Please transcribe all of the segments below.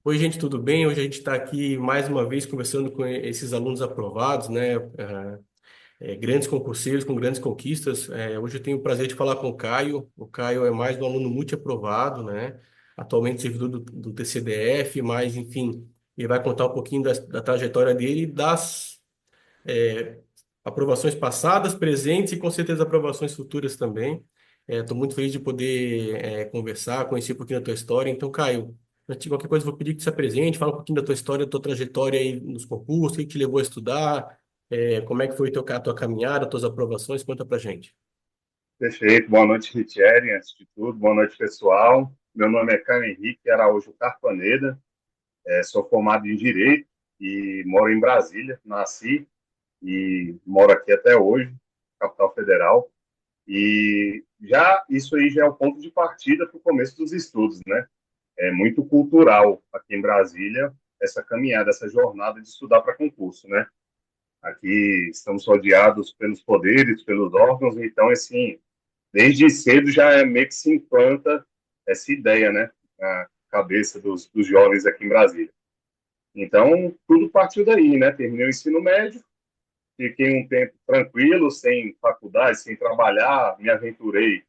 Oi, gente, tudo bem? Hoje a gente está aqui mais uma vez conversando com esses alunos aprovados, né? Grandes concurseiros com grandes conquistas. Hoje eu tenho o prazer de falar com o Caio. O Caio é mais um aluno multiaprovado, né? Atualmente servidor do TCDF, mas, enfim, ele vai contar um pouquinho da trajetória dele e das aprovações passadas, presentes e com certeza aprovações futuras também. Estou muito feliz de poder conversar, conhecer um pouquinho da tua história. Então, Caio, antes de qualquer coisa, vou pedir que tu se apresente, fala um pouquinho da tua história, da tua trajetória aí nos concursos, o que te levou a estudar, como é que foi a tua caminhada, as tuas aprovações, conta pra gente. Perfeito. Boa noite, Richelle. Antes de tudo, boa noite, pessoal. Meu nome é Caio Henrique Araújo Carpaneda. Sou formado em Direito e moro em Brasília. Nasci e moro aqui até hoje, capital federal. E já isso aí já é o ponto de partida para o começo dos estudos, né? É muito cultural aqui em Brasília essa caminhada, essa jornada de estudar para concurso, né? Aqui estamos rodeados pelos poderes, pelos órgãos, então, assim, desde cedo já meio que se implanta essa ideia, né, na cabeça dos jovens aqui em Brasília. Então, tudo partiu daí, né? Terminei o ensino médio, fiquei um tempo tranquilo, sem faculdade, sem trabalhar, me aventurei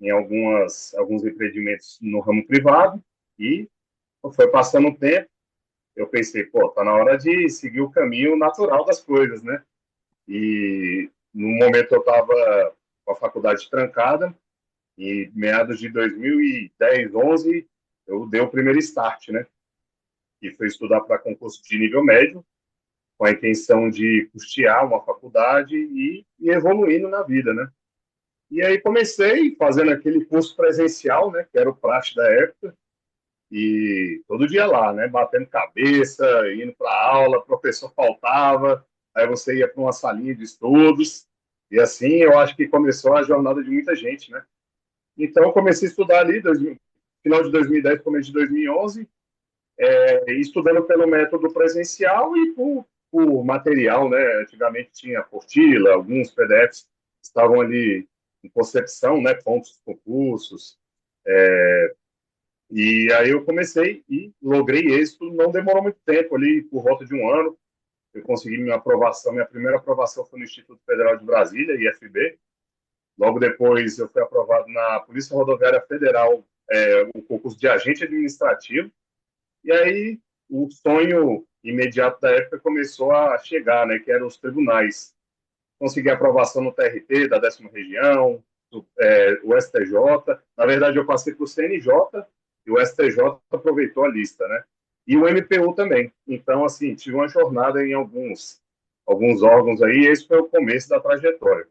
em alguns empreendimentos no ramo privado e foi passando o tempo, eu pensei, pô, tá na hora de seguir o caminho natural das coisas, né? E no momento eu estava com a faculdade trancada, e meados de 2010, 11, eu dei o primeiro start, né? Que foi estudar para concurso de nível médio, com a intenção de custear uma faculdade e evoluindo na vida, né? E aí comecei fazendo aquele curso presencial, né? Que era o praxe da época, e todo dia lá, né? Batendo cabeça, indo para aula, professor faltava, aí você ia para uma salinha de estudos, e assim eu acho que começou a jornada de muita gente, né? Então, eu comecei a estudar ali, final de 2010, começo de 2011, estudando pelo método presencial e por material, né? Antigamente tinha apostila, alguns PDFs estavam ali em concepção, né? Pontos de concursos. E aí eu comecei e logrei êxito. Não demorou muito tempo ali, por volta de um ano, eu consegui minha aprovação. Minha primeira aprovação foi no Instituto Federal de Brasília, IFB. Logo depois, eu fui aprovado na Polícia Rodoviária Federal, o concurso de agente administrativo. E aí, o sonho imediato da época começou a chegar, né, que eram os tribunais. Consegui aprovação no TRT da 10ª Região, o STJ. Na verdade, eu passei para o CNJ e o STJ aproveitou a lista, né? E o MPU também. Então, assim, tive uma jornada em alguns órgãos aí, e esse foi o começo da trajetória.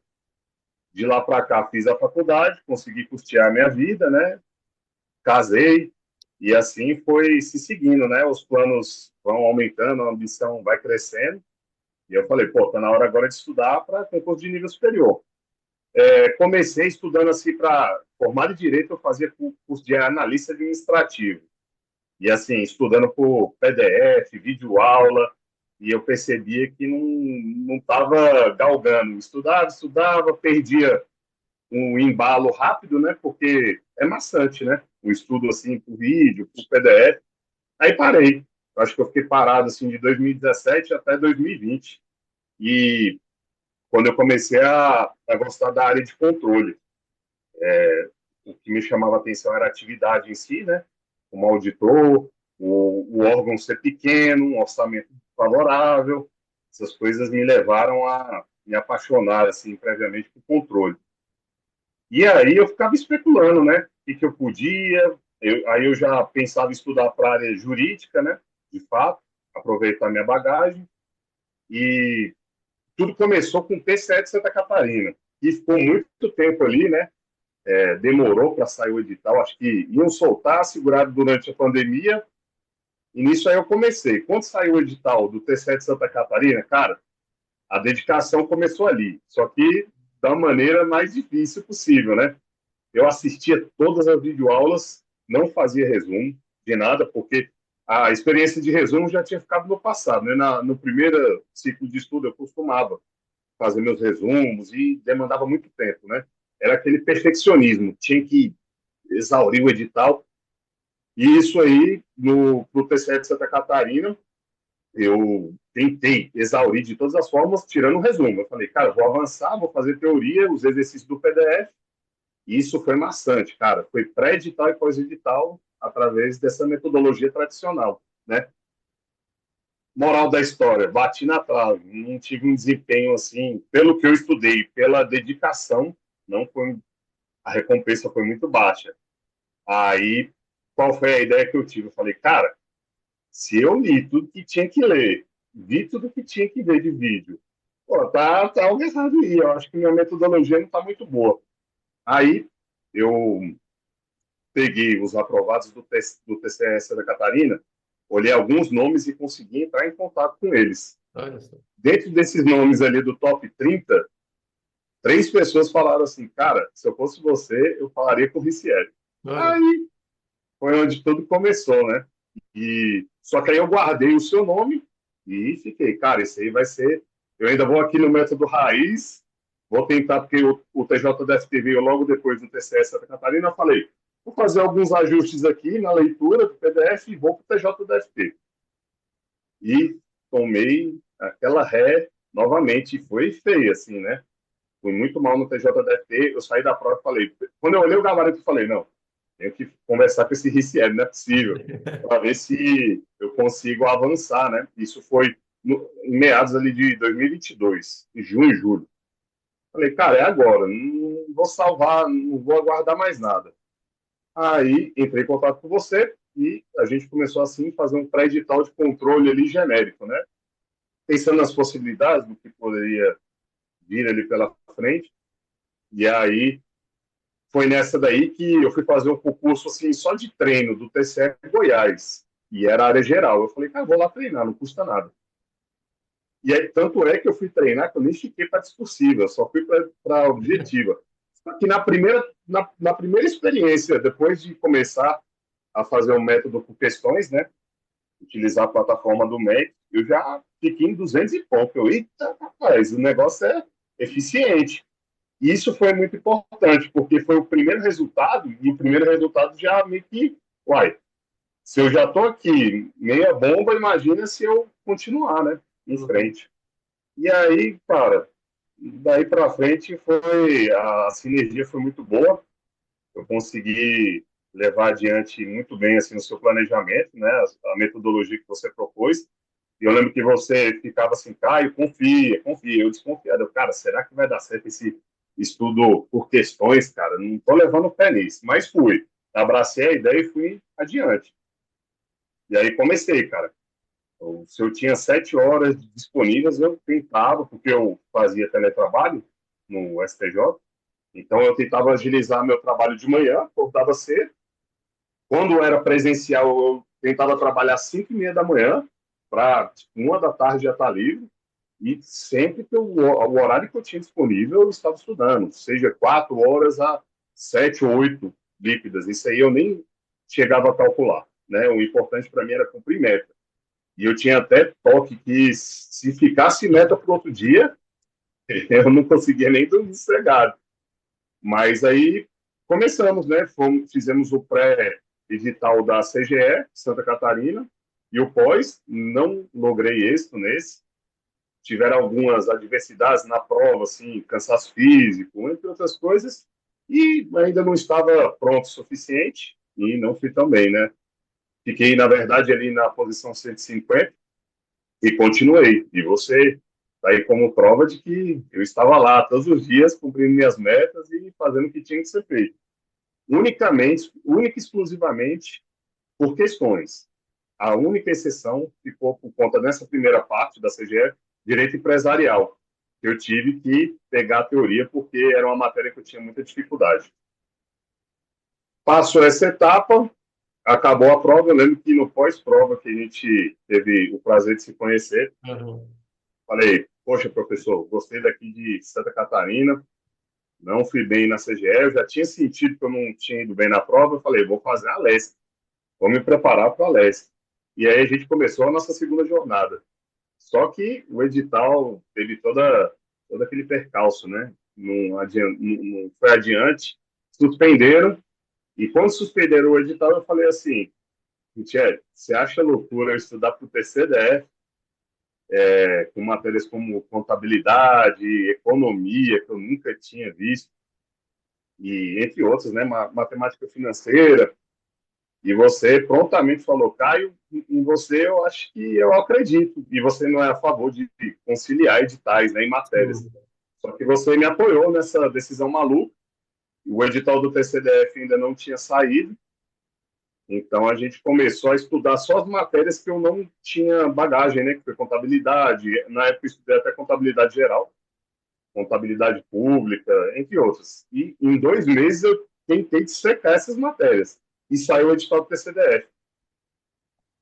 De lá para cá, fiz a faculdade, consegui custear a minha vida, né? Casei, e assim foi se seguindo, né? Os planos vão aumentando, a ambição vai crescendo, e eu falei, pô, tá na hora agora de estudar para concurso de nível superior. Comecei estudando assim para formar em Direito, eu fazia curso de analista administrativo, e assim, estudando por PDF, vídeo-aula, e eu percebia que não estava galgando. Estudava, perdia um embalo rápido, né? Porque é maçante, né? O estudo assim por vídeo, por PDF. Aí parei. Acho que eu fiquei parado assim de 2017 até 2020. E quando eu comecei a gostar da área de controle, o que me chamava a atenção era a atividade em si, né? Como auditor, o órgão ser pequeno, um orçamento favorável. Essas coisas me levaram a me apaixonar assim previamente por controle. E aí eu ficava especulando, né? O que eu podia. Aí eu já pensava em estudar para a área jurídica, né? De fato, aproveitar minha bagagem. E tudo começou com o T7 de Santa Catarina. E ficou muito tempo ali, né? Demorou para sair o edital. Acho que iam soltar, segurado durante a pandemia. E nisso aí eu comecei. Quando saiu o edital do T7 de Santa Catarina, cara, a dedicação começou ali. Só que da maneira mais difícil possível, né? Eu assistia todas as videoaulas, não fazia resumo de nada, porque a experiência de resumo já tinha ficado no passado. Né? No primeiro ciclo de estudo, eu costumava fazer meus resumos e demandava muito tempo. Né? Era aquele perfeccionismo, tinha que exaurir o edital. E isso aí, pro TCE de Santa Catarina, eu tentei exaurir de todas as formas, tirando o resumo. Eu falei, cara, vou avançar, vou fazer teoria, os exercícios do PDF, e isso foi maçante, cara. Foi pré-edital e pós-edital através dessa metodologia tradicional, né? Moral da história, bati na trave, não tive um desempenho assim, pelo que eu estudei, pela dedicação, não foi, a recompensa foi muito baixa. Aí, qual foi a ideia que eu tive? Eu falei, cara, se eu li tudo que tinha que ler, vi tudo que tinha que ver de vídeo, pô, tá algo errado aí, eu acho que minha metodologia não tá muito boa. Aí, eu peguei os aprovados do TCS da Catarina, olhei alguns nomes e consegui entrar em contato com eles. Olha só. Dentro desses nomes ali do top 30, 3 pessoas falaram assim, cara, se eu fosse você, eu falaria com o Ricieri. Olha. Aí foi onde tudo começou, né? E só que aí eu guardei o seu nome e fiquei, cara, isso aí vai ser. Eu ainda vou aqui no método raiz, vou tentar, porque o TJDFT veio logo depois do TCS Santa Catarina, eu falei, vou fazer alguns ajustes aqui na leitura do PDF e vou para o TJDFT. E tomei aquela ré novamente, e foi feio, assim, né? Fui muito mal no TJDFT, eu saí da prova e falei, quando eu olhei o gabarito, eu falei, não, tenho que conversar com esse Ricieri, não é possível, para ver se eu consigo avançar, né? Isso foi em meados ali de 2022, em junho e julho. Falei, cara, é agora, não vou salvar, não vou aguardar mais nada. Aí entrei em contato com você e a gente começou assim a fazer um pré-edital de controle ali genérico, né? Pensando nas possibilidades do que poderia vir ali pela frente. E aí foi nessa daí que eu fui fazer um concurso assim só de treino do TCE Goiás. E era área geral. Eu falei, cara, vou lá treinar, não custa nada. E aí, tanto é que eu fui treinar que eu nem fiquei para discursiva, eu só fui para a objetiva. Só que na primeira experiência, depois de começar a fazer o método por questões, né? Utilizar a plataforma do MEC, eu já fiquei em 200 e pouco. Eu, eita, rapaz, o negócio é eficiente. E isso foi muito importante, porque foi o primeiro resultado, e o primeiro resultado já meio que, uai, se eu já estou aqui meia bomba, imagina se eu continuar, né, em Uhum. frente. E aí, cara, daí para frente foi, a sinergia foi muito boa, eu consegui levar adiante muito bem assim o seu planejamento, né, a metodologia que você propôs. E eu lembro que você ficava assim, Caio, confia, confia. Eu desconfiado, cara, será que vai dar certo esse estudo por questões, cara? Não tô levando pé nisso, mas fui. Abracei a ideia e fui adiante. E aí comecei, cara. Se eu tinha 7 horas disponíveis, eu tentava, porque eu fazia teletrabalho no STJ, então eu tentava agilizar meu trabalho de manhã, acordava cedo. Quando era presencial, eu tentava trabalhar às 5h30 da manhã, para 1 da tarde já estar livre, e sempre que o horário que eu tinha disponível, eu estava estudando, seja 4 horas a 7, 8 líquidas. Isso aí eu nem chegava a calcular. Né? O importante para mim era cumprir meta. E eu tinha até toque que, se ficasse meta para outro dia, eu não conseguia nem dormir sossegado. Mas aí começamos, né? Fizemos o pré-edital da CGE, Santa Catarina, e o pós, não logrei êxito nesse. Tiveram algumas adversidades na prova, assim, cansaço físico, entre outras coisas, e ainda não estava pronto o suficiente, e não fui tão bem, né? Fiquei, na verdade, ali na posição 150 e continuei. E você está aí como prova de que eu estava lá todos os dias, cumprindo minhas metas e fazendo o que tinha que ser feito. Única e exclusivamente por questões. A única exceção ficou por conta dessa primeira parte da CGE, direito empresarial. Eu tive que pegar a teoria porque era uma matéria que eu tinha muita dificuldade. Passou essa etapa, acabou a prova. Eu lembro que no pós-prova que a gente teve o prazer de se conhecer, Uhum. falei, poxa, professor, gostei daqui de Santa Catarina, não fui bem na CGE, eu já tinha sentido que eu não tinha ido bem na prova, eu falei, vou fazer a LESC, vou me preparar para a LESC. E aí a gente começou a nossa segunda jornada. Só que o edital teve todo aquele percalço, né? Não foi adiante, suspenderam, e quando suspenderam o edital, eu falei assim, Michele, você acha loucura eu estudar para o TCDF, com matérias como contabilidade, economia, que eu nunca tinha visto, e entre outras, né, matemática financeira, e você prontamente falou, Caio, em você eu acho que eu acredito, e você não é a favor de conciliar editais, né, em matérias. Sim. Só que você me apoiou nessa decisão maluca, o edital do TCDF ainda não tinha saído, então a gente começou a estudar só as matérias que eu não tinha bagagem, né? Que foi contabilidade, na época eu estudei até contabilidade geral, contabilidade pública, entre outras. E em 2 meses eu tentei dissecar essas matérias e saiu o edital do PCDF.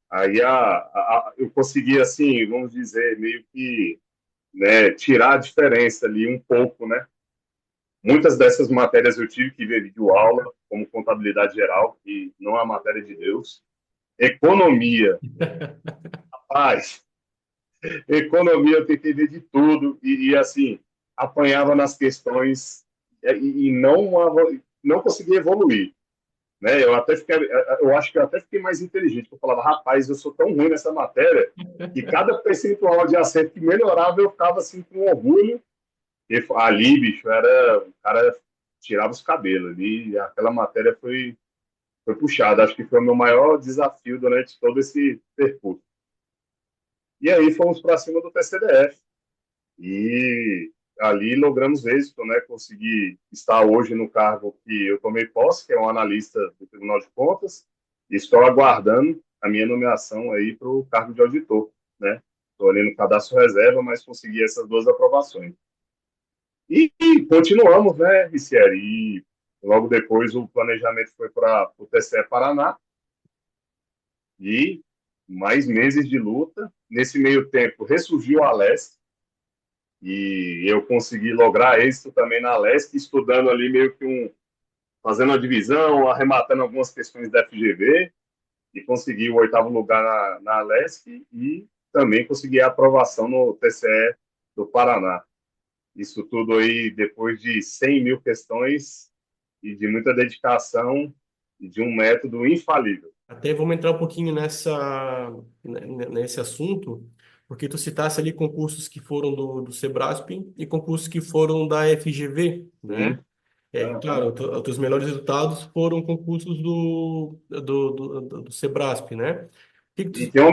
Aí eu consegui, assim, vamos dizer, meio que, né, tirar a diferença ali um pouco, né? Muitas dessas matérias eu tive que ver vídeo aula, como contabilidade geral, que não é a matéria de Deus. Economia, paz. Economia eu tentei ver de tudo assim, apanhava nas questões e não conseguia evoluir, né? Eu acho que eu até fiquei mais inteligente, eu falava, rapaz, eu sou tão ruim nessa matéria que cada percentual de acerto que melhorava eu ficava assim com orgulho e ali, bicho, o cara tirava os cabelos ali, aquela matéria foi puxada, acho que foi o meu maior desafio durante todo esse percurso. E aí fomos para cima do TCDF. E ali logramos êxito, né? Consegui estar hoje no cargo que eu tomei posse, que é um analista do Tribunal de Contas, e estou aguardando a minha nomeação aí para o cargo de auditor, né? Estou ali no cadastro reserva, mas consegui essas duas aprovações. E continuamos, né, Ricieri? E logo depois o planejamento foi para o TCE Paraná e mais meses de luta. Nesse meio tempo, ressurgiu a Alesc, e eu consegui lograr êxito também na Alesc, estudando ali meio que fazendo a divisão, arrematando algumas questões da FGV, e consegui o 8º lugar na Alesc e também consegui a aprovação no TCE do Paraná. Isso tudo aí depois de 100 mil questões e de muita dedicação e de um método infalível. Até vamos entrar um pouquinho nesse assunto, porque tu citasse ali concursos que foram do Sebrasp e concursos que foram da FGV, né? Sim. Claro, Uhum. os teus melhores resultados foram concursos do Sebrasp, né? O que que E tu... tem uma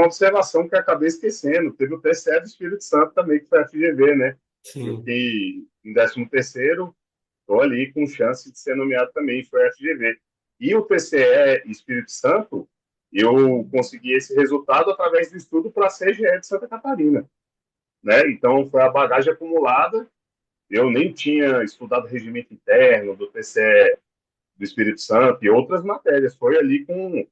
observação que eu acabei esquecendo. Teve o TCE do Espírito Santo também, que foi a FGV, né? Eu Sim. fiquei em 13º, estou ali com chance de ser nomeado também, foi a FGV. E o TCE Espírito Santo, eu consegui esse resultado através do estudo para a CGE de Santa Catarina, né? Então, foi a bagagem acumulada. Eu nem tinha estudado regimento interno do TCE do Espírito Santo e outras matérias. Foi ali com...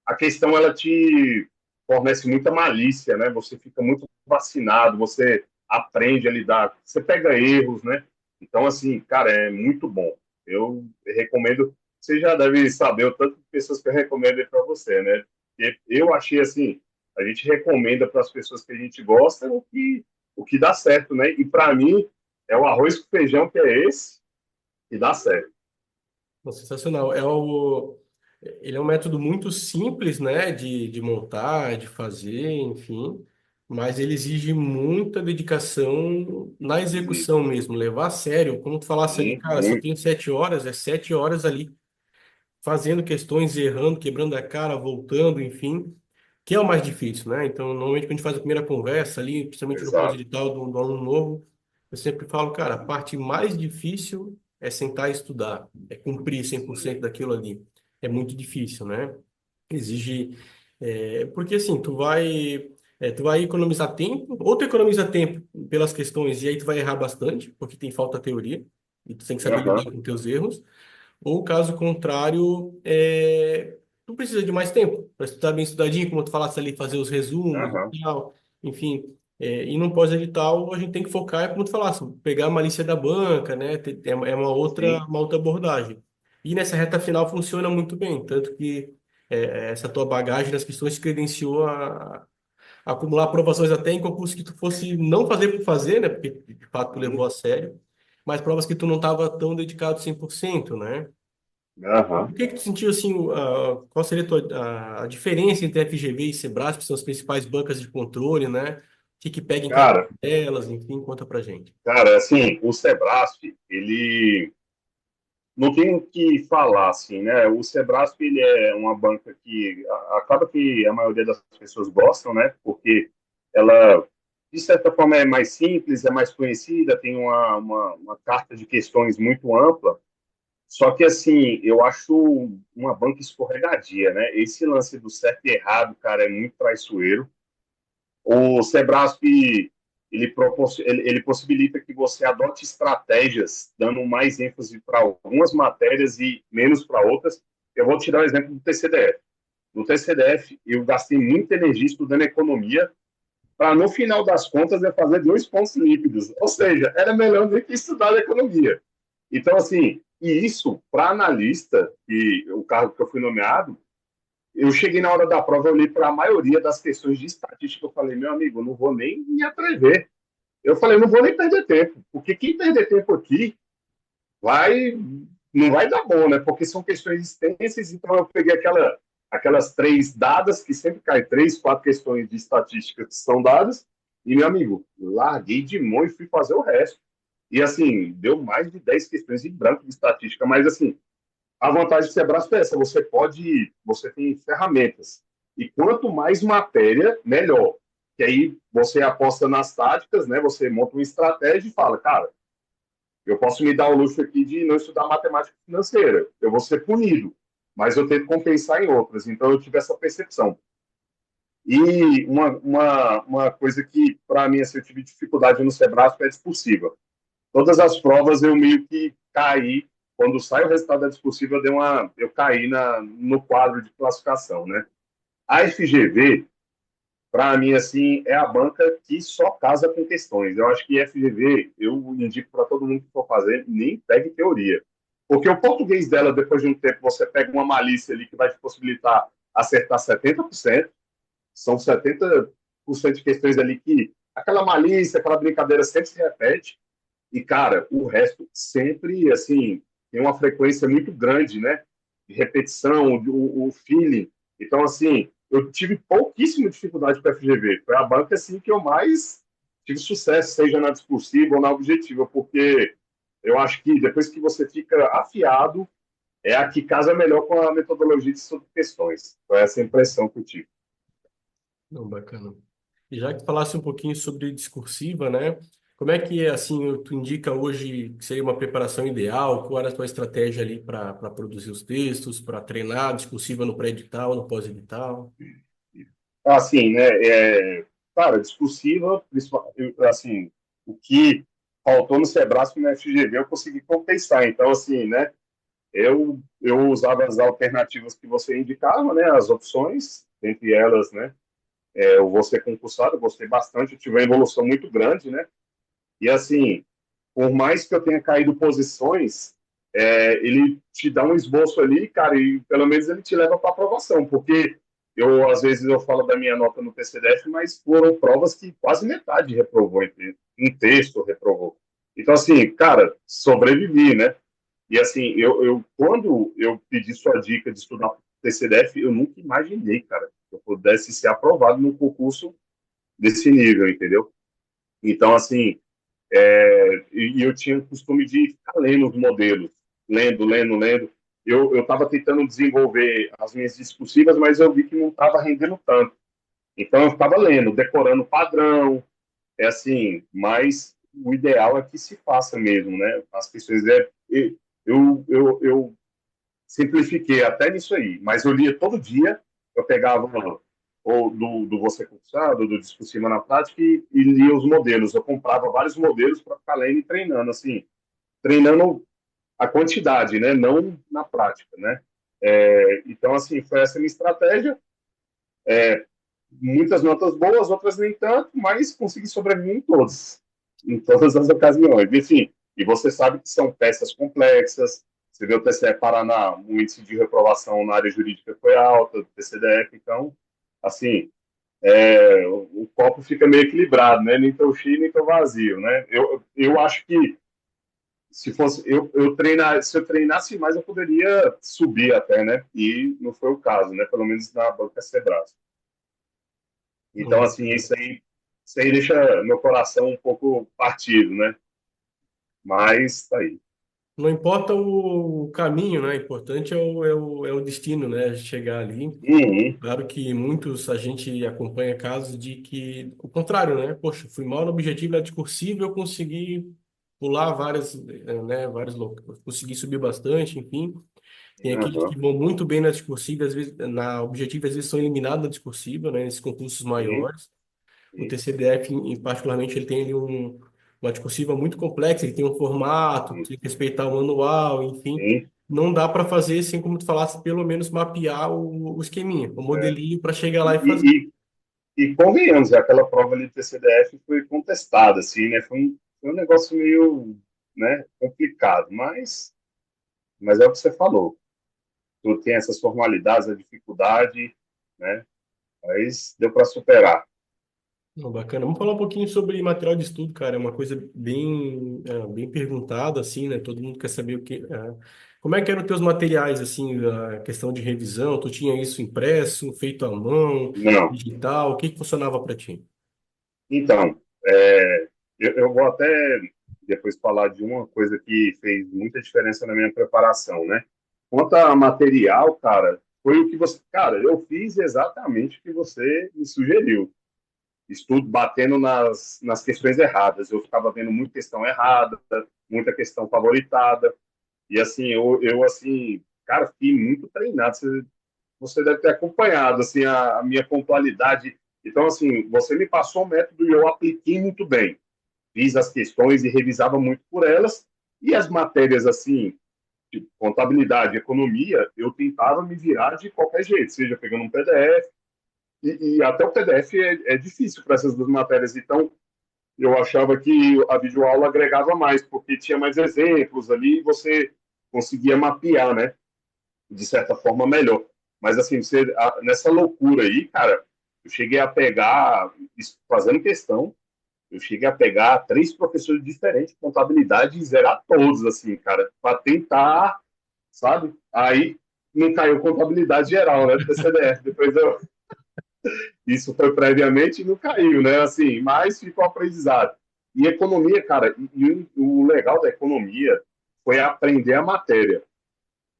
A questão, ela te fornece muita malícia, né? Você fica muito vacinado, você aprende a lidar, você pega erros, né? Então, assim, cara, é muito bom. Eu recomendo, você já deve saber o tanto de pessoas que eu recomendo para você, né? Porque eu achei assim, a gente recomenda para as pessoas que a gente gosta o que dá certo, né? E para mim, é o arroz com feijão que é esse que dá certo. Sensacional. Ele é um método muito simples, né, de montar, de fazer, enfim, mas ele exige muita dedicação na E, execução mesmo, levar a sério. Como tu falasse ali, sim, cara, só muito. tenho 7 horas, é 7 horas ali fazendo questões, errando, quebrando a cara, voltando, enfim, que é o mais difícil, né? Então, normalmente, quando a gente faz a primeira conversa ali, principalmente no Exato. pós-edital do aluno novo, eu sempre falo, cara, a parte mais difícil é sentar e estudar, é cumprir 100% daquilo ali. É muito difícil, né? Exige, porque assim, tu vai economizar tempo, ou tu economiza tempo pelas questões e aí tu vai errar bastante, porque tem falta teoria, e tu tem que saber lidar Uhum. com teus erros, ou caso contrário, tu precisa de mais tempo para estudar bem estudadinho, como tu falasse ali, fazer os resumos Uhum. e tal, enfim. E no pós-edital a gente tem que focar, como tu falasse, pegar a malícia da banca, né? É Sim. uma outra abordagem. E nessa reta final funciona muito bem, tanto que essa tua bagagem nas questões te credenciou a acumular aprovações até em concursos que tu fosse não fazer por fazer, né? Porque de fato tu levou Sim. a sério, mas provas que tu não estava tão dedicado 100%, né? Aham. O que que tu sentiu assim, qual seria a diferença entre FGV e Sebrasp, que são as principais bancas de controle, né? O que que pega em cada uma Cara, delas, enfim, conta pra gente. assim, o Sebrasp, ele não tem o que falar, assim, né? O Sebrasp, ele é uma banca que acaba que a maioria das pessoas gostam, né? Porque ela, de certa forma, é mais simples, é mais conhecida, tem uma carta de questões muito ampla. Só que, assim, eu acho uma banca escorregadia, né? Esse lance do certo e errado, cara, é muito traiçoeiro. O Sebrasp, ele possibilita que você adote estratégias, dando mais ênfase para algumas matérias e menos para outras. Eu vou te dar o exemplo do TCDF. No TCDF, eu gastei muita energia estudando economia para, no final das contas, eu fazer 2 pontos líquidos. Ou seja, era melhor do que estudar economia. Então, assim, e isso, para analista, e o cargo que eu fui nomeado, eu cheguei na hora da prova, eu olhei para a maioria das questões de estatística, eu falei, meu amigo, eu não vou nem me atrever. Eu falei, eu não vou nem perder tempo, porque quem perder tempo aqui vai, não vai dar bom, né? Porque são questões extensas, então eu peguei aquelas 3 dadas, que sempre cai 3, 4 questões de estatística que são dadas, e, meu amigo, larguei de mão e fui fazer o resto. E, assim, deu mais de 10 questões em branco de estatística, mas, assim, a vantagem do Sebrae é essa, você tem ferramentas. E quanto mais matéria, melhor. Que aí você aposta nas táticas, né? Você monta uma estratégia e fala, cara, eu posso me dar o luxo aqui de não estudar matemática financeira. Eu vou ser punido, mas eu tento compensar em outras. Então eu tive essa percepção. E uma coisa que, para mim, assim, eu tive dificuldade no Sebrae é discursiva. Todas as provas eu meio que caí. Quando sai o resultado da discursiva, eu caí no quadro de classificação, né? A FGV, para mim, assim, é a banca que só casa com questões. Eu acho que FGV, eu indico para todo mundo que for fazer, nem pegue teoria. Porque o português dela, depois de um tempo, você pega uma malícia ali que vai te possibilitar acertar 70%. São 70% de questões ali que aquela malícia, aquela brincadeira sempre se repete. E, cara, o resto sempre, assim, tem uma frequência muito grande, né? De repetição, o feeling. Então, assim, eu tive pouquíssima dificuldade com a FGV. Foi a banca, assim, que eu mais tive sucesso, seja na discursiva ou na objetiva, porque eu acho que depois que você fica afiado, é a que casa melhor com a metodologia de questões. Foi essa impressão que eu tive. Não, bacana. E já que tu falasse um pouquinho sobre discursiva, né? Como é que, assim, tu indica hoje que seria uma preparação ideal? Qual era a tua estratégia ali para produzir os textos, para treinar discursiva no pré-edital, no pós-edital? Assim, né? Cara, discursiva, assim, o que faltou no Sebrae e no FGV eu consegui compensar. Então, assim, né? Eu usava as alternativas que você indicava, né? As opções, entre elas, né? Eu vou ser concursado, eu gostei bastante, eu tive uma evolução muito grande, né? E, assim, por mais que eu tenha caído posições, ele te dá um esboço ali, cara, e pelo menos ele te leva para aprovação, porque às vezes eu falo da minha nota no PCDF, mas foram provas que quase metade reprovou, um texto reprovou. Então, assim, cara, sobrevivi, né? E, assim, quando eu pedi sua dica de estudar PCDF, eu nunca imaginei, cara, que eu pudesse ser aprovado num concurso desse nível, entendeu? Então, assim, e eu tinha o costume de ficar lendo os modelos, lendo, lendo, lendo. Eu estava tentando desenvolver as minhas discursivas, mas eu vi que não estava rendendo tanto. Então eu ficava lendo, decorando padrão, assim, mas o ideal é que se faça mesmo, né? As questões eu simplifiquei até nisso aí, mas eu lia todo dia, eu pegava ou do Você Cursado, do Discussima na Prática e lia os modelos. Eu comprava vários modelos para ficar lendo e treinando, assim, treinando a quantidade, né? Não na prática, né? Então, assim, foi essa a minha estratégia. Muitas notas boas, outras nem tanto, mas consegui sobreviver em todas as ocasiões. Enfim, e você sabe que são peças complexas. Você vê o TCE Paraná, o índice de reprovação na área jurídica foi alto, o TCDF, então, assim, o copo fica meio equilibrado, né? Nem tão cheio, nem tão vazio, né? Eu acho que Se fosse eu treinar, se eu treinasse mais, eu poderia subir até, né? E não foi o caso, né? Pelo menos na banca Sebrae. Então, Não, assim, isso aí deixa meu coração um pouco partido, né? Mas tá aí. não importa o caminho, né? O importante é o destino, né? Chegar ali. Uhum, Claro que muitos a gente acompanha casos de que, o contrário, né? Poxa, fui mal no objetivo da discursiva, eu consegui pular consegui subir bastante, enfim. Tem aqueles que uhum, vão muito bem na discursiva, às vezes na objetiva, às vezes são eliminados na discursiva, né? Nesses concursos sim, maiores. O sim, TCDF, particularmente, ele tem ali uma discursiva muito complexa, ele tem um formato, sim, tem que respeitar o manual, enfim. sim. Não dá para fazer, assim como tu falasse, pelo menos mapear o esqueminha, o É. modelinho para chegar lá e fazer. E, e convenhamos, aquela prova ali do TCDF foi contestada, assim, né? Foi um negócio meio, né, complicado, mas é o que você falou. Tu tem essas formalidades, a dificuldade, né? Mas deu para superar. Não, bacana. Vamos falar um pouquinho sobre material de estudo, cara. É uma coisa bem perguntada, assim, né? Todo mundo quer saber como é que eram os teus materiais, assim, a questão de revisão. Tu tinha isso impresso, feito à mão, Não. digital? O que que funcionava para ti? Então, eu vou até depois falar de uma coisa que fez muita diferença na minha preparação, né? Quanto a material, cara, foi o que você. Cara, eu fiz exatamente o que você me sugeriu. Estudo batendo nas questões erradas. Eu ficava vendo muita questão errada, muita questão favoritada. E assim, eu assim, cara, fiquei muito treinado. Você deve ter acompanhado assim a minha pontualidade. Então, assim, você me passou o método e eu apliquei muito bem. Fiz as questões e revisava muito por elas. E as matérias, assim, de contabilidade, economia, eu tentava me virar de qualquer jeito, seja pegando um PDF, e até o PDF é difícil para essas duas matérias. Então, eu achava que a videoaula agregava mais, porque tinha mais exemplos ali e você conseguia mapear, né? De certa forma, melhor. Mas, assim, nessa loucura aí, cara, eu cheguei a pegar, fazendo questão, eu cheguei a pegar três professores diferentes de contabilidade e zerar todos, assim, cara, para tentar, sabe? Aí não caiu contabilidade geral, né, do PCDF. Depois isso foi previamente e não caiu, né? Assim, mas ficou aprendizado. E economia, cara, e o legal da economia foi aprender a matéria.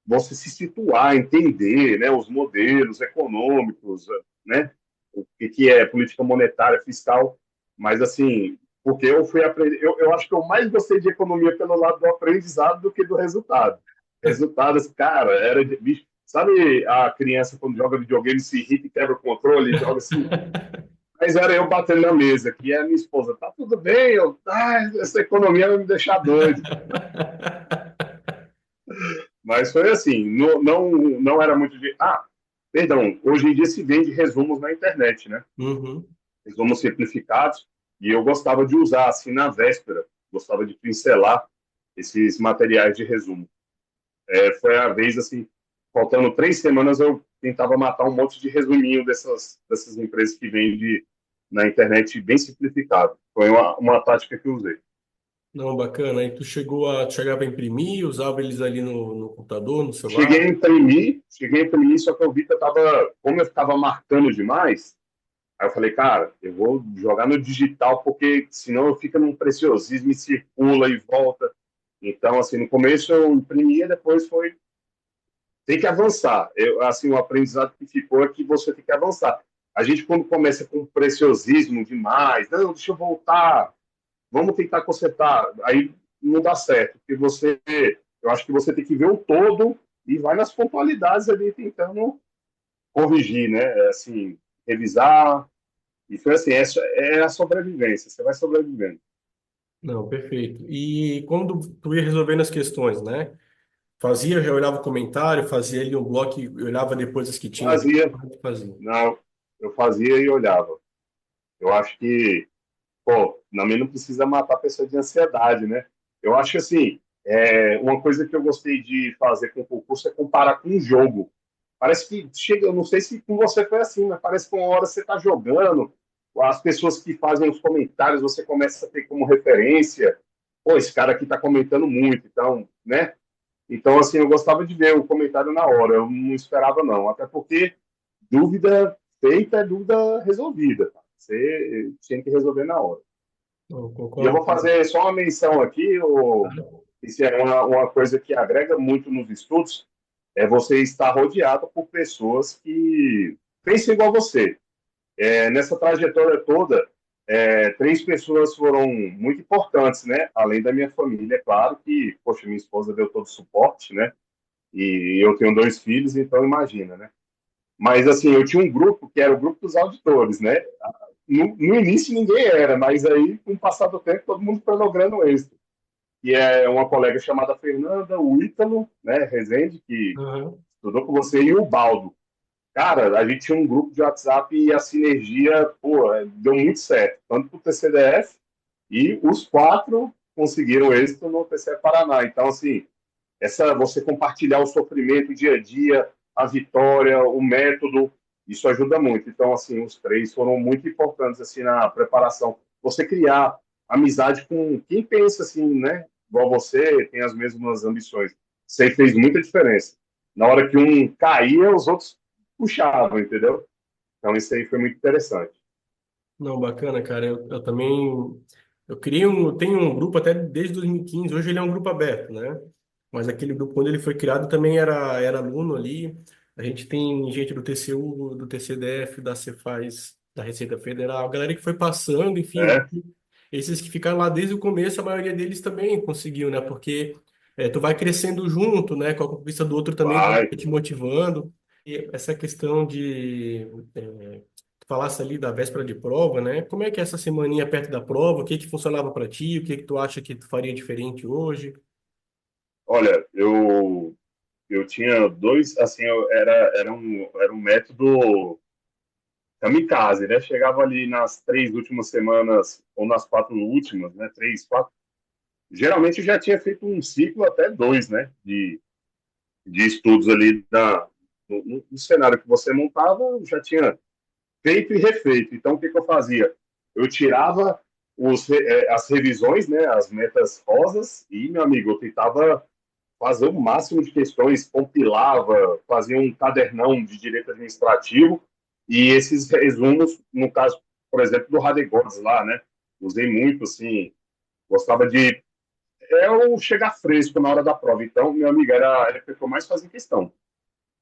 Você se situar, entender, né, os modelos econômicos, né? O que é política monetária, fiscal, mas assim, porque eu fui aprender, eu acho que eu mais gostei de economia pelo lado do aprendizado do que do resultado. Resultados, cara, era de, bicho, sabe a criança quando joga videogame se irrita e quebra o controle, joga assim, mas era eu batendo na mesa, que é a minha esposa, tá tudo bem, essa economia vai me deixar doido. Mas foi assim, não era muito de. Ah, perdão, hoje em dia se vende resumos na internet, né? Uhum. Resumos simplificados, e eu gostava de usar assim na véspera, gostava de pincelar esses materiais de resumo. Foi a vez assim, faltando 3 semanas, eu tentava matar um monte de resuminho dessas empresas que vendem na internet bem simplificado. Foi uma tática que eu usei. Não, bacana. Aí tu chegava a imprimir, usava eles ali no computador, no celular? Cheguei a imprimir, só que eu vi que eu tava, como eu ficava marcando demais, aí eu falei, cara, eu vou jogar no digital, porque senão eu fico num preciosismo e circula e volta. Então, assim, no começo eu imprimia, depois foi. Tem que avançar. Assim, o aprendizado que ficou é que você tem que avançar. A gente, quando começa com preciosismo demais, não, deixa eu voltar, vamos tentar consertar, aí não dá certo, porque eu acho que você tem que ver o todo e vai nas pontualidades ali tentando corrigir, né? Assim, revisar. E foi assim, é a sobrevivência, você vai sobrevivendo. Não, perfeito. E quando tu ia resolvendo as questões, né? Fazia, já olhava o comentário, fazia ali um bloco e olhava depois as que tinha. Fazia, Fazia. não, eu fazia e olhava. Eu acho que, pô, também não precisa matar a pessoa de ansiedade, né? Eu acho que, assim, uma coisa que eu gostei de fazer com o concurso é comparar com um jogo. Parece que chega, eu não sei se com você foi assim, mas parece que uma hora você está jogando, as pessoas que fazem os comentários você começa a ter como referência. pô, esse cara aqui está comentando muito, então, né? Então, assim, eu gostava de ver o comentário na hora, eu não esperava, não. Até porque dúvida feita é dúvida resolvida. Tá? Você tinha que resolver na hora. Eu E eu concordo. vou fazer só uma menção aqui, isso é uma coisa que agrega muito nos estudos, é você estar rodeado por pessoas que pensam igual a você. Nessa trajetória toda, três pessoas foram muito importantes, né? Além da minha família, é claro que, poxa, minha esposa deu todo o suporte, né? E eu tenho dois filhos, então imagina, né? Mas, assim, eu tinha um grupo que era o grupo dos auditores, né? No início ninguém era, mas aí, com o passar do tempo, todo mundo foi logrando êxito. E é uma colega chamada Fernanda, o Ítalo, né, Rezende, que Aham. estudou com você, e o Baldo. Cara, a gente tinha um grupo de WhatsApp e a sinergia, pô, deu muito certo, tanto para o TCDF e os quatro conseguiram êxito no TCE Paraná. Então, assim, você compartilhar o sofrimento, o dia a dia, a vitória, o método, isso ajuda muito. Então, assim, os três foram muito importantes assim na preparação. Você criar amizade com quem pensa assim, né? Igual você, tem as mesmas ambições. Isso aí fez muita diferença. Na hora que um caía, os outros puxavam, entendeu? Então, isso aí foi muito interessante. Não, bacana, cara. Eu também. Eu criei tenho um grupo até desde 2015. Hoje ele é um grupo aberto, né? Mas aquele grupo, quando ele foi criado, também era aluno ali. A gente tem gente do TCU, do TCDF, da Cefaz, da Receita Federal, a galera que foi passando, enfim. É, Esses que ficaram lá desde o começo, a maioria deles também conseguiu, né? Porque tu vai crescendo junto, né? Com a conquista do outro também vai vai. te motivando. E essa questão de tu falasse ali da véspera de prova, né? Como é que é essa semaninha perto da prova? O que que funcionava para ti? O que que tu acha que tu faria diferente hoje? Olha, eu tinha dois, assim, era um método kamikaze, né? Chegava ali nas 3 últimas semanas, ou nas 4 últimas, né? 3, 4. Geralmente eu já tinha feito um ciclo até dois, né? De estudos ali no cenário que você montava, eu já tinha feito e refeito. Então, o que, que eu fazia? Eu tirava as revisões, né? As metas rosas, e, meu amigo, eu tentava fazer o máximo de questões, compilava, fazia um cadernão de direito administrativo e esses resumos, no caso, por exemplo, do Radegones lá, né? Usei muito, assim, gostava de eu chegar fresco na hora da prova. Então, meu amigo, era o que eu mais fazia questão.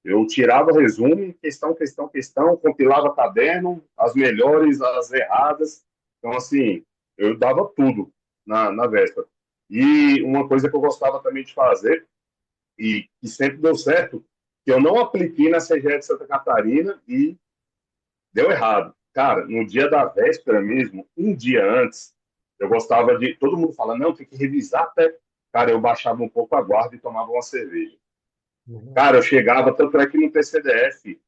Eu tirava resumo, questão, questão, questão, compilava caderno, as melhores, as erradas. Então, assim, eu dava tudo na véspera. E uma coisa que eu gostava também de fazer e que sempre deu certo, que eu não apliquei na CGE de Santa Catarina e deu errado. Cara, no dia da véspera mesmo, um dia antes, eu gostava de. Todo mundo fala, não, tem que revisar até. Cara, eu baixava um pouco a guarda e tomava uma cerveja. Uhum. Cara, eu chegava, tanto é que no TCDF,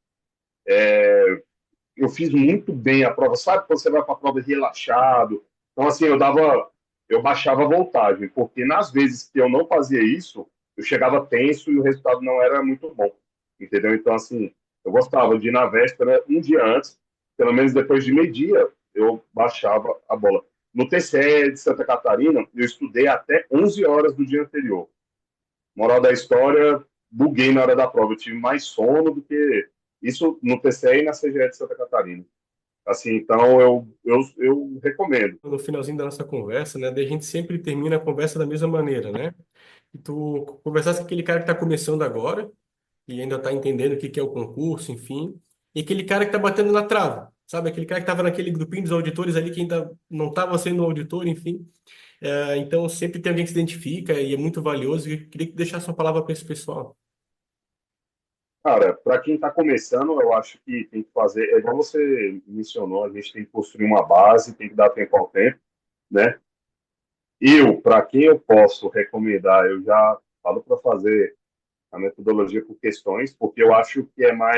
eu fiz muito bem a prova. Sabe quando você vai para a prova relaxado? Então, assim, eu baixava a voltagem, porque nas vezes que eu não fazia isso, eu chegava tenso e o resultado não era muito bom, entendeu? Então, assim, eu gostava de ir na véspera, um dia antes, pelo menos depois de meio-dia, eu baixava a bola. No TCE de Santa Catarina, eu estudei até 11 horas do dia anterior. Moral da história, buguei na hora da prova. Eu tive mais sono do que isso no TCE e na CGE de Santa Catarina. Assim, então eu recomendo. No finalzinho da nossa conversa, né? Daí a gente sempre termina a conversa da mesma maneira, né? E tu conversasse com aquele cara que está começando agora e ainda está entendendo o que que é o concurso, enfim, e aquele cara que está batendo na trave, sabe? Aquele cara que estava naquele grupinho dos auditores ali que ainda não estava sendo auditor, enfim. Então sempre tem alguém que se identifica e é muito valioso. E eu queria que deixasse uma palavra para esse pessoal. Cara, para quem está começando, eu acho que tem que fazer, é igual você mencionou, a gente tem que construir uma base, tem que dar tempo ao tempo, né? Para quem eu posso recomendar, eu já falo para fazer a metodologia por questões, porque eu acho que ela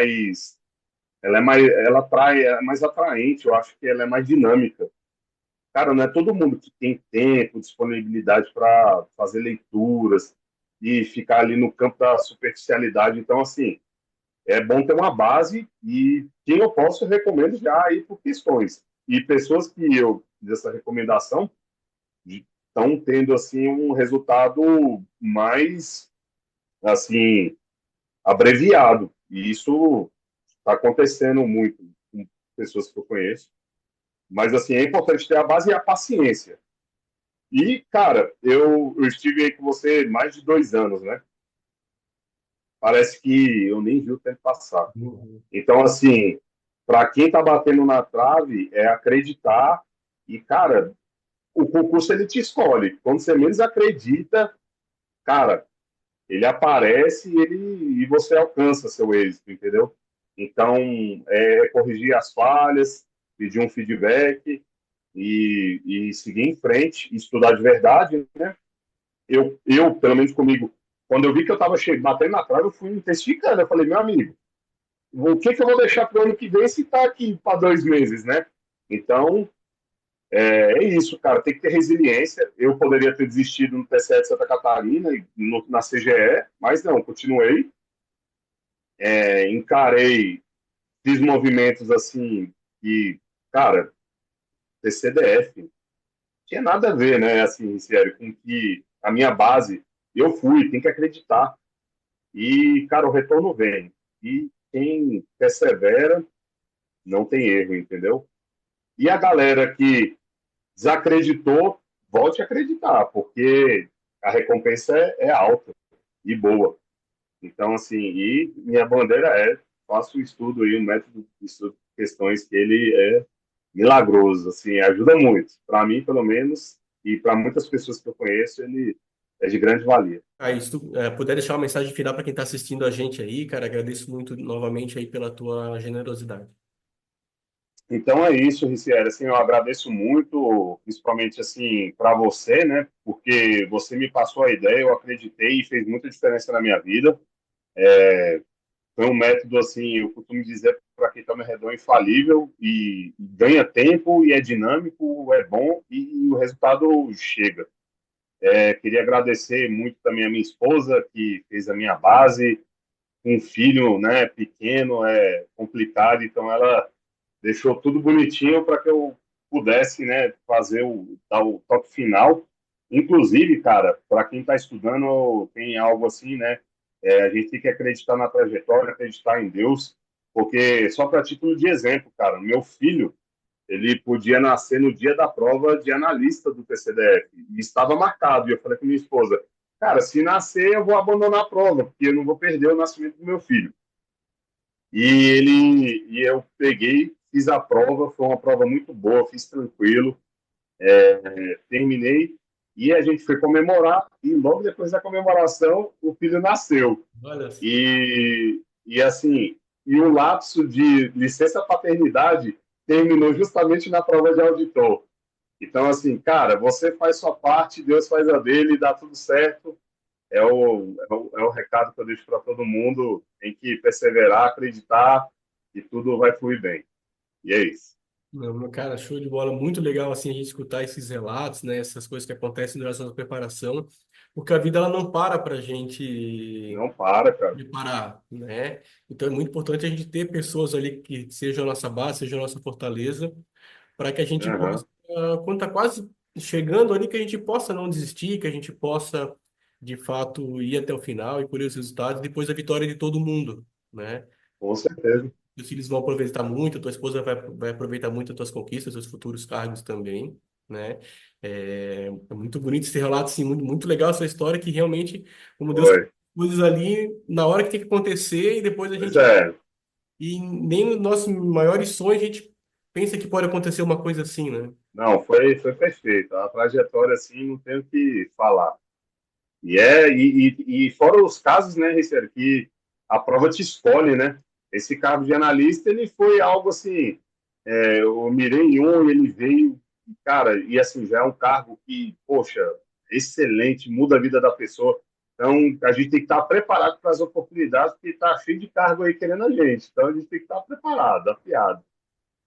atrai, é mais atraente, eu acho que ela é mais dinâmica. Cara, não é todo mundo que tem tempo, disponibilidade para fazer leituras e ficar ali no campo da superficialidade. Então, assim, é bom ter uma base e quem eu posso, eu recomendo já ir por questões. E pessoas que eu fiz essa recomendação estão tendo assim um resultado mais assim abreviado. E isso está acontecendo muito com pessoas que eu conheço. Mas assim é importante ter a base e a paciência. E cara, eu estive aí com você mais de 2 anos, né? Parece que eu nem vi o tempo passar. Uhum. Então assim, para quem está batendo na trave é acreditar e cara, o concurso ele te escolhe. Quando você menos acredita, cara, ele aparece e você alcança seu êxito, entendeu? Então, corrigir as falhas, pedir um feedback e seguir em frente, estudar de verdade, né? Pelo menos comigo, quando eu vi que eu estava batendo na trave, eu fui intensificando. Eu falei, meu amigo, o que, que eu vou deixar para o ano que vem se está aqui para 2 meses, né? Então, é isso, cara. Tem que ter resiliência. Eu poderia ter desistido no TCE de Santa Catarina, na CGE, mas não, continuei. Encarei, fiz movimentos assim, e, cara, TCDF, tinha nada a ver, né, assim, sério, com que a minha base, eu fui, tem que acreditar. E, cara, o retorno vem. E quem persevera, não tem erro, entendeu? E a galera que desacreditou, volte a acreditar, porque a recompensa é alta e boa. Então, assim, e minha bandeira faço o estudo aí, o método de estudo de questões que ele é milagroso, assim, ajuda muito. Para mim, pelo menos, e para muitas pessoas que eu conheço, ele é de grande valia. Aí, se tu puder deixar uma mensagem final para quem está assistindo a gente aí, cara, agradeço muito novamente aí pela tua generosidade. Então é isso, Riciera, assim, eu agradeço muito, principalmente assim para você, né? Porque você me passou a ideia, eu acreditei e fez muita diferença na minha vida. Foi um método assim, eu costumo dizer para quem está no redor infalível e ganha tempo e é dinâmico, é bom e o resultado chega. Queria agradecer muito também a minha esposa que fez a minha base, um filho, né, pequeno, é complicado, então ela deixou tudo bonitinho para que eu pudesse, né, dar o toque final. Inclusive, cara, para quem está estudando, tem algo assim, né? A gente tem que acreditar na trajetória, acreditar em Deus, porque só para título de exemplo, cara, meu filho, ele podia nascer no dia da prova de analista do TCDF e estava marcado. E eu falei com minha esposa, cara, se nascer eu vou abandonar a prova, porque eu não vou perder o nascimento do meu filho. E eu peguei, fiz a prova, foi uma prova muito boa, fiz tranquilo, terminei e a gente foi comemorar e logo depois da comemoração o filho nasceu. Olha, E assim, e o lapso de licença paternidade terminou justamente na prova de auditor. Então assim, cara, você faz sua parte, Deus faz a dele, dá tudo certo. É o recado que eu deixo para todo mundo. Tem que perseverar, acreditar e tudo vai fluir bem. E é isso. não, meu cara, show de bola. Muito legal assim a gente escutar esses relatos, né? Essas coisas que acontecem durante a nossa preparação, porque a vida ela não para para a gente Não para, cara. preparar, né? Então é muito importante a gente ter pessoas ali que sejam a nossa base, sejam a nossa fortaleza, para que a gente Uhum. possa, quando está quase chegando ali, que a gente possa não desistir, que a gente possa, de fato, ir até o final e colher os resultados, depois da vitória de todo mundo, né? Com certeza. Os filhos vão aproveitar muito, a tua esposa vai aproveitar muito as tuas conquistas, os futuros cargos também, né? É muito bonito esse relato, assim, muito, muito legal essa história que realmente, como Deus faz Foi. coisas ali na hora que tem que acontecer e depois a Pois gente... é. E nem nos nossos maiores sonhos a gente pensa que pode acontecer uma coisa assim, né? Não, foi perfeito. A trajetória, assim, não tenho o que falar. E fora os casos, né, Richard, que a prova te escolhe, né? Esse cargo de analista, ele foi algo assim, eu mirei em um e ele veio, cara, e assim, já é um cargo que, poxa, excelente, muda a vida da pessoa. Então, a gente tem que estar preparado para as oportunidades, porque está cheio de cargo aí querendo a gente. Então, a gente tem que estar preparado, afiado,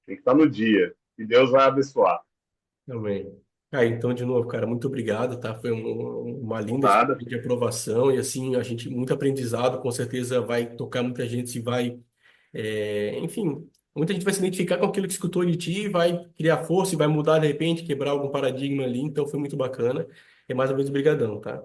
tem que estar no dia, e Deus vai abençoar. Também. Ah, então, de novo, cara, muito obrigado, tá? Foi uma Por linda nada. experiência de aprovação e, assim, a gente, muito aprendizado, com certeza vai tocar muita gente e vai, enfim, muita gente vai se identificar com aquilo que escutou de ti, vai criar força e vai mudar de repente, quebrar algum paradigma ali. Então foi muito bacana. É mais ou menos brigadão, tá?